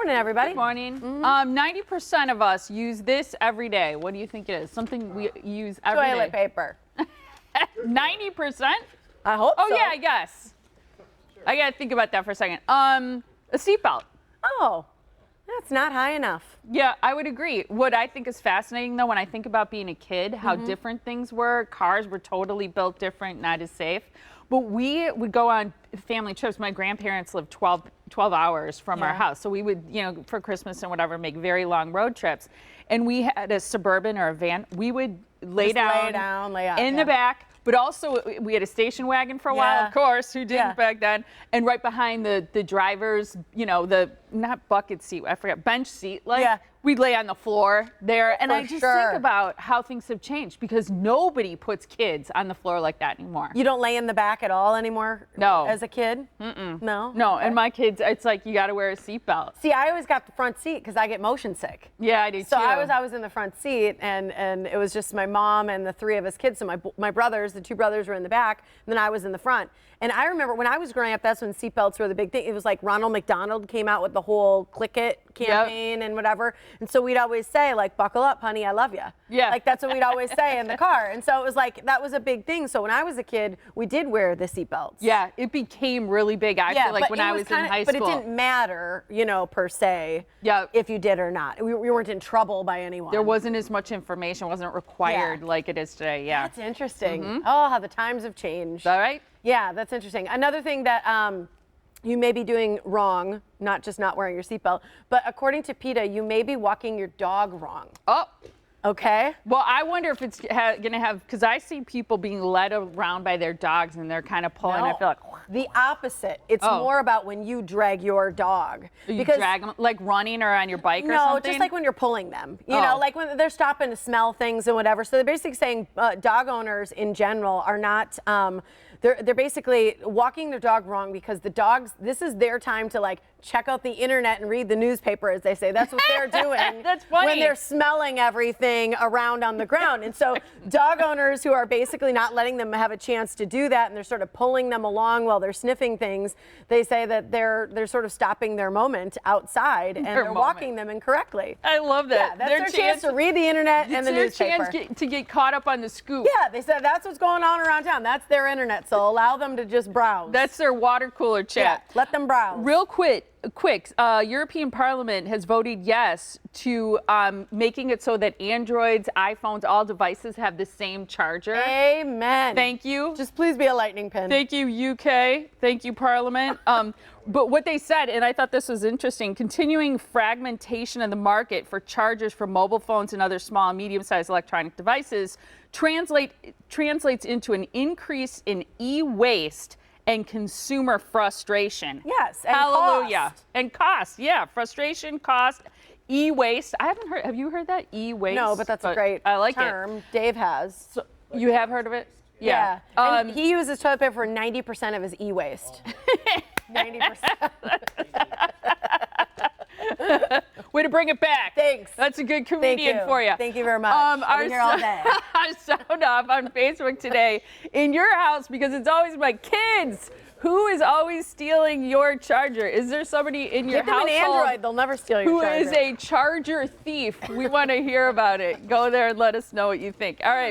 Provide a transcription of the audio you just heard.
morning, everybody. Good morning. 90% of us use this every day. What do you think it is? Something we use every day. Toilet paper. 90%? I hope so. Oh, yeah, I guess. I got to think about that for a second. A seatbelt. Oh, that's not high enough. Yeah, I would agree. What I think is fascinating, though, when I think about being a kid, how different things were. Cars were totally built different, not as safe. But we would go on family trips. My grandparents lived 12 hours from our house. So we would, for Christmas and whatever, make very long road trips. And we had a Suburban or a van. We would lay down in the back. But also, we had a station wagon for a while, of course, who didn't back then. And right behind the driver's, the, not bucket seat, I forget, bench seat. We'd lay on the floor there. And I just think about how things have changed because nobody puts kids on the floor like that anymore. You don't lay in the back at all anymore? No. As a kid? Mm-mm. No? No, and my kids, it's like you got to wear a seatbelt. See, I always got the front seat because I get motion sick. Yeah, I do too. So I was in the front seat, and it was just my mom and the three of us kids. So my brothers, the two brothers were in the back, and then I was in the front. And I remember when I was growing up, that's when seatbelts were the big thing. It was like Ronald McDonald came out with the whole Click It campaign and whatever. And so we'd always say, like, buckle up, honey, I love you. Yeah. Like, that's what we'd always say in the car. And so it was like, that was a big thing. So when I was a kid, we did wear the seatbelts. Yeah, it became really big, I feel like, when I was in high school. But it didn't matter, per se, if you did or not. We weren't in trouble by anyone. There wasn't as much information, wasn't required like it is today, That's interesting. Oh, how the times have changed. All right. Yeah, that's interesting. Another thing that you may be doing wrong, not just not wearing your seatbelt, but according to PETA, you may be walking your dog wrong. Oh. Okay. Well, I wonder if it's going to have, because I see people being led around by their dogs and they're kind of pulling. I feel like the opposite. It's more about when you drag your dog. You drag them like running or on your bike or something? No, just like when you're pulling them. You know, like when they're stopping to smell things and whatever. So they're basically saying dog owners in general are not. They're basically walking their dog wrong because the dogs, this is their time to like check out the internet and read the newspaper, as they say. That's what they're doing. That's funny. When they're smelling everything around on the ground. And so dog owners who are basically not letting them have a chance to do that and they're sort of pulling them along while they're sniffing things, they say that they're sort of stopping their moment outside and they're walking them incorrectly. I love that. Yeah, that's their chance to read the internet and the newspaper. It's their chance to get caught up on the scoop. Yeah, they said that's what's going on around town. That's their internet, so allow them to just browse. That's their water cooler chat. Yeah, let them browse. Real quick, European Parliament has voted yes to making it so that Androids, iPhones, all devices have the same charger. Amen. Thank you. Just please be a lightning pin. Thank you, UK. Thank you, Parliament. But what they said, and I thought this was interesting, continuing fragmentation of the market for chargers for mobile phones and other small and medium-sized electronic devices translates into an increase in e-waste and consumer frustration. Yes, and hallelujah. Cost. And cost, yeah, frustration, cost, e-waste. I haven't heard, have you heard that? E-waste? No, but that's a great I like term. It. Dave has. So, you have heard of it? Yeah. And he uses toilet paper for 90% of his e-waste. 90%. Way to bring it back. Thanks. That's a good comedian for you. Thank you very much. I'll be here all day. Our sound off on Facebook today. In your house, because it's always my kids. Who is always stealing your charger? Is there somebody in your household? Give them an Android, they'll never steal your charger. Who is a charger thief? We want to hear about it. Go there and let us know what you think. All right.